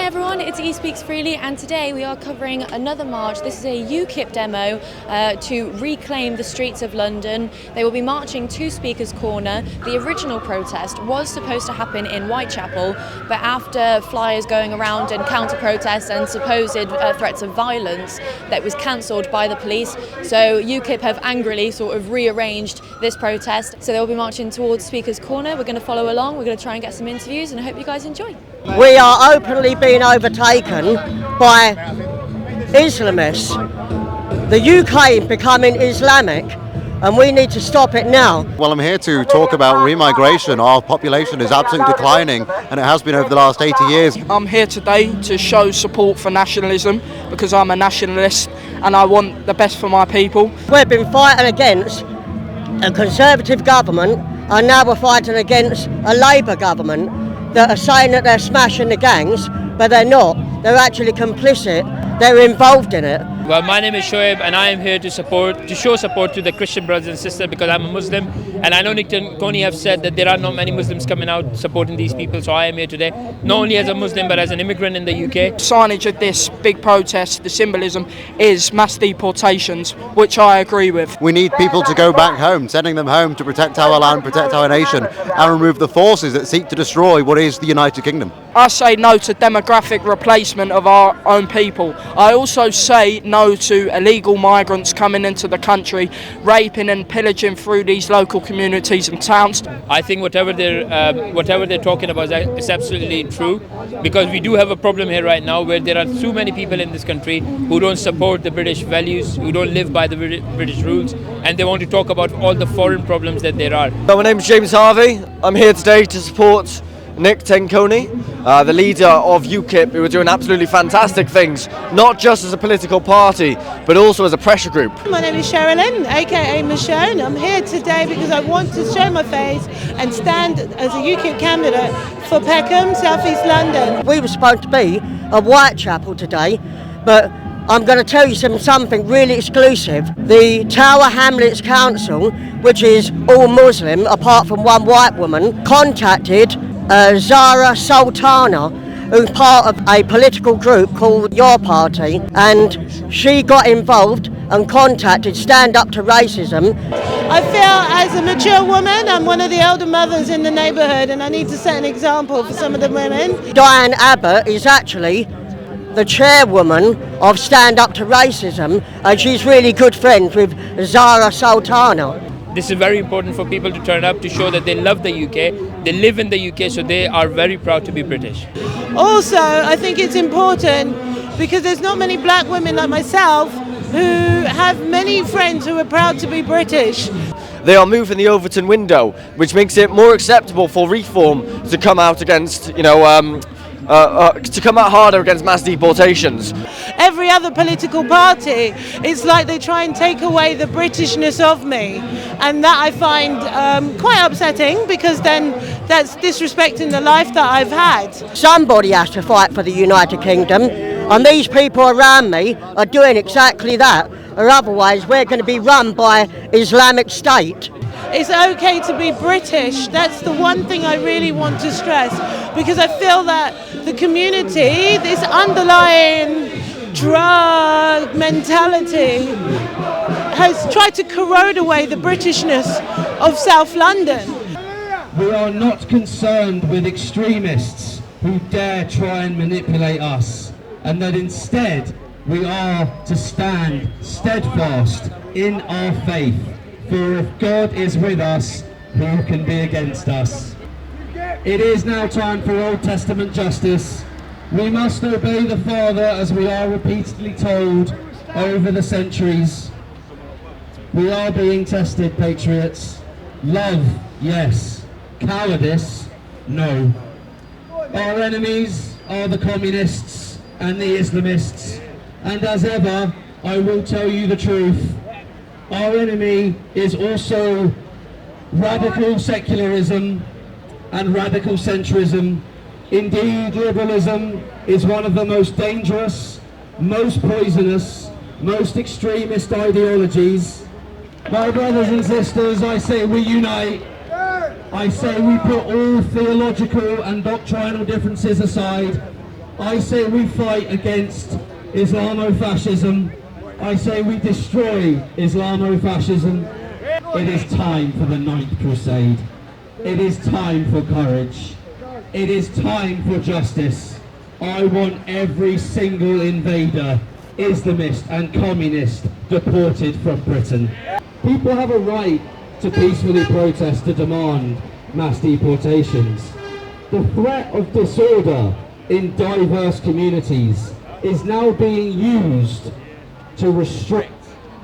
Hi everyone, it's E Speaks Freely, and today we are covering another march. This is a UKIP demo to reclaim the streets of London. They will be marching to Speaker's Corner. The original protest was supposed to happen in Whitechapel, but after flyers going around and counter-protests and supposed threats of violence, that was cancelled by the police. So UKIP have angrily sort of rearranged this protest. So they'll be marching towards Speaker's Corner. We're going to follow along, we're going to try and get some interviews, and I hope you guys enjoy. We are openly being overtaken by Islamists. The UK is becoming Islamic, and we need to stop it now. Well, I'm here to talk about remigration. Our population is absolutely declining, and it has been over the last 80 years. I'm here today to show support for nationalism because I'm a nationalist and I want the best for my people. We've been fighting against a Conservative government, and now we're fighting against a Labour government that are saying that they're smashing the gangs, but they're not. They're actually complicit. They're involved in it. Well, my name is Shoaib, and I am here to show support to the Christian brothers and sisters because I'm a Muslim, and I know Nick and Coney have said that there are not many Muslims coming out supporting these people, so I am here today, not only as a Muslim but as an immigrant in the UK. Signage of this big protest, the symbolism is mass deportations, which I agree with. We need people to go back home, sending them home to protect our land, protect our nation, and remove the forces that seek to destroy what is the United Kingdom. I say no to demographic replacement of our own people. I also say no to illegal migrants coming into the country, raping and pillaging through these local communities and towns. I think whatever they're talking about is absolutely true, because we do have a problem here right now where there are too many people in this country who don't support the British values, who don't live by the British rules, and they want to talk about all the foreign problems that there are. My name is James Harvey. I'm here today to support Nick Tenkoni, the leader of UKIP, who are doing absolutely fantastic things, not just as a political party, but also as a pressure group. My name is Sherilyn, aka Michonne. I'm here today because I want to show my face and stand as a UKIP candidate for Peckham, South East London. We were supposed to be at Whitechapel today, but I'm going to tell you something really exclusive. The Tower Hamlets Council, which is all Muslim apart from one white woman, contacted Zara Sultana, who's part of a political group called Your Party, and she got involved and contacted Stand Up to Racism. I feel as a mature woman, I'm one of the elder mothers in the neighbourhood, and I need to set an example for some of the women. Diane Abbott is actually the chairwoman of Stand Up to Racism, and she's really good friends with Zara Sultana. This is very important for people to turn up to show that they love the UK, they live in the UK, so they are very proud to be British. Also, I think it's important because there's not many black women like myself who have many friends who are proud to be British. They are moving the Overton window, which makes it more acceptable for Reform to come out against, to come out harder against mass deportations. Every other political party, it's like they try and take away the Britishness of me, and that I find quite upsetting, because then that's disrespecting the life that I've had. Somebody has to fight for the United Kingdom, and these people around me are doing exactly that, or otherwise we're going to be run by Islamic State. It's okay to be British. That's the one thing I really want to stress, because I feel that the community, this underlying drug mentality, has tried to corrode away the Britishness of South London. We are not concerned with extremists who dare try and manipulate us, and that instead we are to stand steadfast in our faith. For if God is with us, who can be against us? It is now time for Old Testament justice. We must obey the Father, as we are repeatedly told over the centuries. We are being tested, patriots. Love, yes. Cowardice, no. Our enemies are the communists and the Islamists. And as ever, I will tell you the truth. Our enemy is also radical secularism and radical centrism. Indeed, liberalism is one of the most dangerous, most poisonous, most extremist ideologies. My brothers and sisters, I say we unite. I say we put all theological and doctrinal differences aside I say we fight against Islamofascism. I say we destroy Islamofascism. It is time for the Ninth Crusade. It is time for courage. It is time for justice. I want every single invader, Islamist and communist, deported from Britain. People have a right to peacefully protest to demand mass deportations. The threat of disorder in diverse communities is now being used to restrict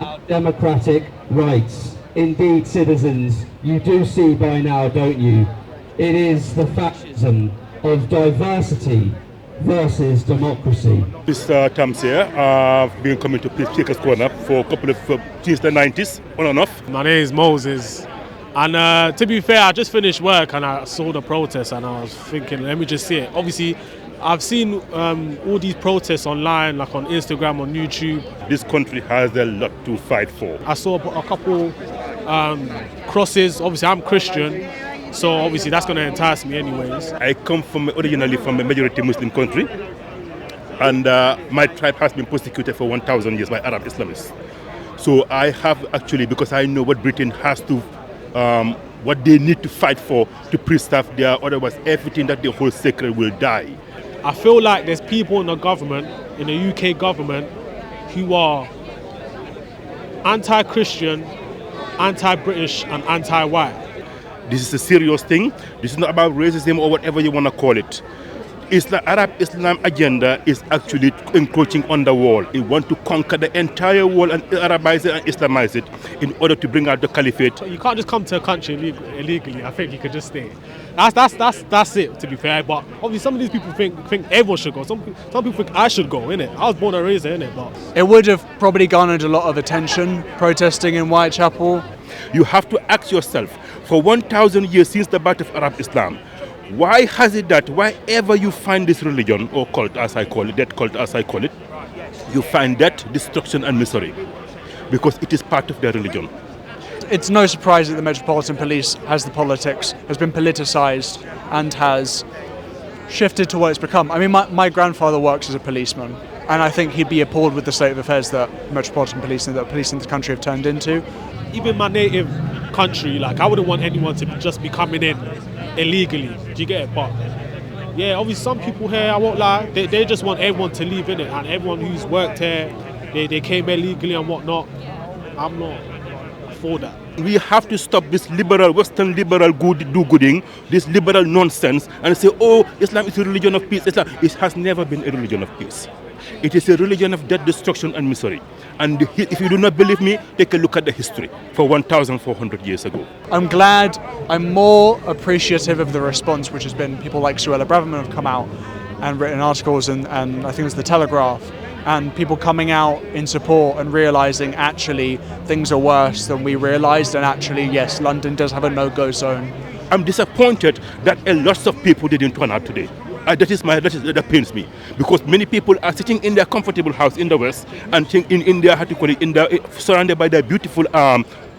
our democratic rights. Indeed, citizens, you do see by now, don't you? It is the fascism of diversity versus democracy. Mr. Tams here. I've been coming to Speaker's Corner for a couple of since the 90s, on and off. My name is Moses, and to be fair, I just finished work and I saw the protest and I was thinking, let me just see it. Obviously, I've seen all these protests online, like on Instagram, on YouTube. This country has a lot to fight for. I saw a couple crosses. Obviously, I'm Christian, so obviously that's going to entice me anyways. I come originally from a majority Muslim country, and my tribe has been persecuted for 1,000 years by Arab Islamists. So I have actually, because I know what Britain has to, what they need to fight for to preserve their, otherwise everything that they hold sacred will die. I feel like there's people in the government, in the UK government, who are anti-Christian, anti-British and anti-white. This is a serious thing. This is not about racism or whatever you want to call it. Arab Islam agenda is actually encroaching on the world. It wants to conquer the entire world and Arabize it and Islamize it in order to bring out the caliphate. You can't just come to a country illegally. I think you could just stay. That's it, to be fair. But obviously some of these people think everyone should go. Some people think I should go, innit? I was born and raised there, innit? But it would have probably garnered a lot of attention, protesting in Whitechapel. You have to ask yourself, for 1,000 years since the birth of Arab Islam, why has it that wherever you find this religion, or cult as I call it, that cult as I call it, you find death, destruction and misery? Because it is part of their religion. It's no surprise that the Metropolitan Police has been politicised and has shifted to what it's become. I mean, my grandfather works as a policeman, and I think he'd be appalled with the state of affairs that Metropolitan Police and that police in this country have turned into. Even my native country, like I wouldn't want anyone to just be coming in illegally. Do you get it? But yeah, obviously some people here, I won't lie, they just want everyone to leave in it, and everyone who's worked here, they came here legally and whatnot. I'm not for that. We have to stop this liberal, Western liberal do-gooding, this liberal nonsense, and say, oh, Islam is a religion of peace. Islam, it has never been a religion of peace. It is a religion of death, destruction and misery. And if you do not believe me, take a look at the history for 1,400 years ago. I'm more appreciative of the response, which has been people like Suella Braverman have come out and written articles, and I think it was The Telegraph, and people coming out in support and realising actually things are worse than we realised, and actually, yes, London does have a no-go zone. I'm disappointed that a lot of people didn't turn out today. That pains me, because many people are sitting in their comfortable house in the West and think in their, surrounded by their beautiful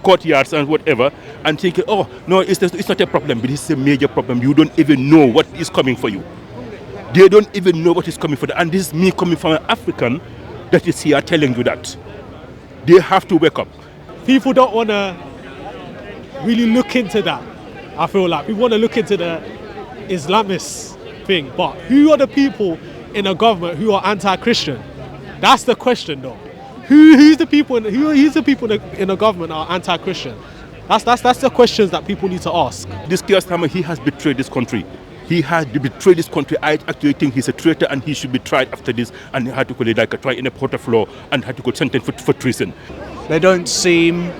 courtyards and whatever, and thinking, oh no, it's not a problem, but it's a major problem. You don't even know what is coming for you. They don't even know what is coming for them. And this is me coming from an African that is here telling you that. They have to wake up. People don't want to really look into that. I feel like people want to look into the Islamist thing, but who are the people in the government who are anti-Christian? That's the question, though. Who's the people in the government are anti-Christian? That's the questions that people need to ask. This Keir Starmer, he has betrayed this country. He had betrayed this country. I actually think he's a traitor and he should be tried after this, and he had to go like a trial in a court of law and had to go sentenced for treason. They don't seem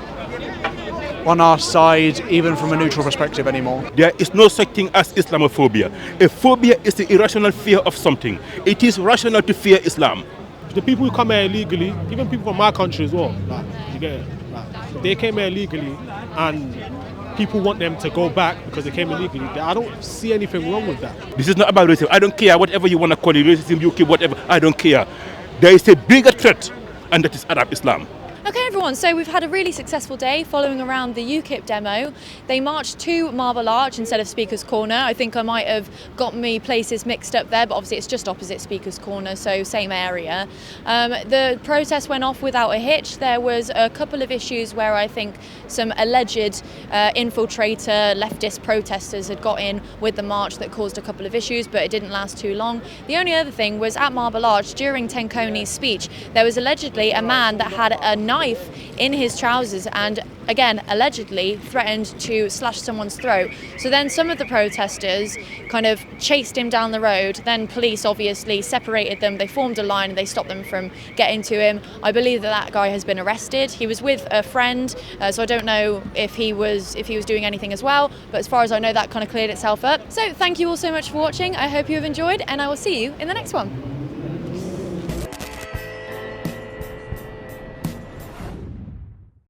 on our side, even from a neutral perspective anymore. There is no such thing as Islamophobia. A phobia is the irrational fear of something. It is rational to fear Islam. The people who come here illegally, even people from my country as well, like, you get it? Like, they came here illegally and people want them to go back because they came illegally. I don't see anything wrong with that. This is not about racism. I don't care whatever you want to call it, racism, UKIP, whatever. I don't care. There is a bigger threat, and that is Arab Islam. Okay everyone, so we've had a really successful day following around the UKIP demo. They marched to Marble Arch instead of Speaker's Corner. I think I might have got me places mixed up there, but obviously it's just opposite Speaker's Corner, so same area. The protest went off without a hitch. There was a couple of issues where I think some alleged infiltrator leftist protesters had got in with the march that caused a couple of issues, but it didn't last too long. The only other thing was at Marble Arch during Tenkoni's speech, there was allegedly a man that had a knife in his trousers and again allegedly threatened to slash someone's throat. So then some of the protesters kind of chased him down the road, then police obviously separated them, they formed a line and they stopped them from getting to him. I believe that guy has been arrested. He was with a friend, so I don't know if he was doing anything as well, but as far as I know that kind of cleared itself up. So thank you all so much for watching. I hope you have enjoyed and I will see you in the next one.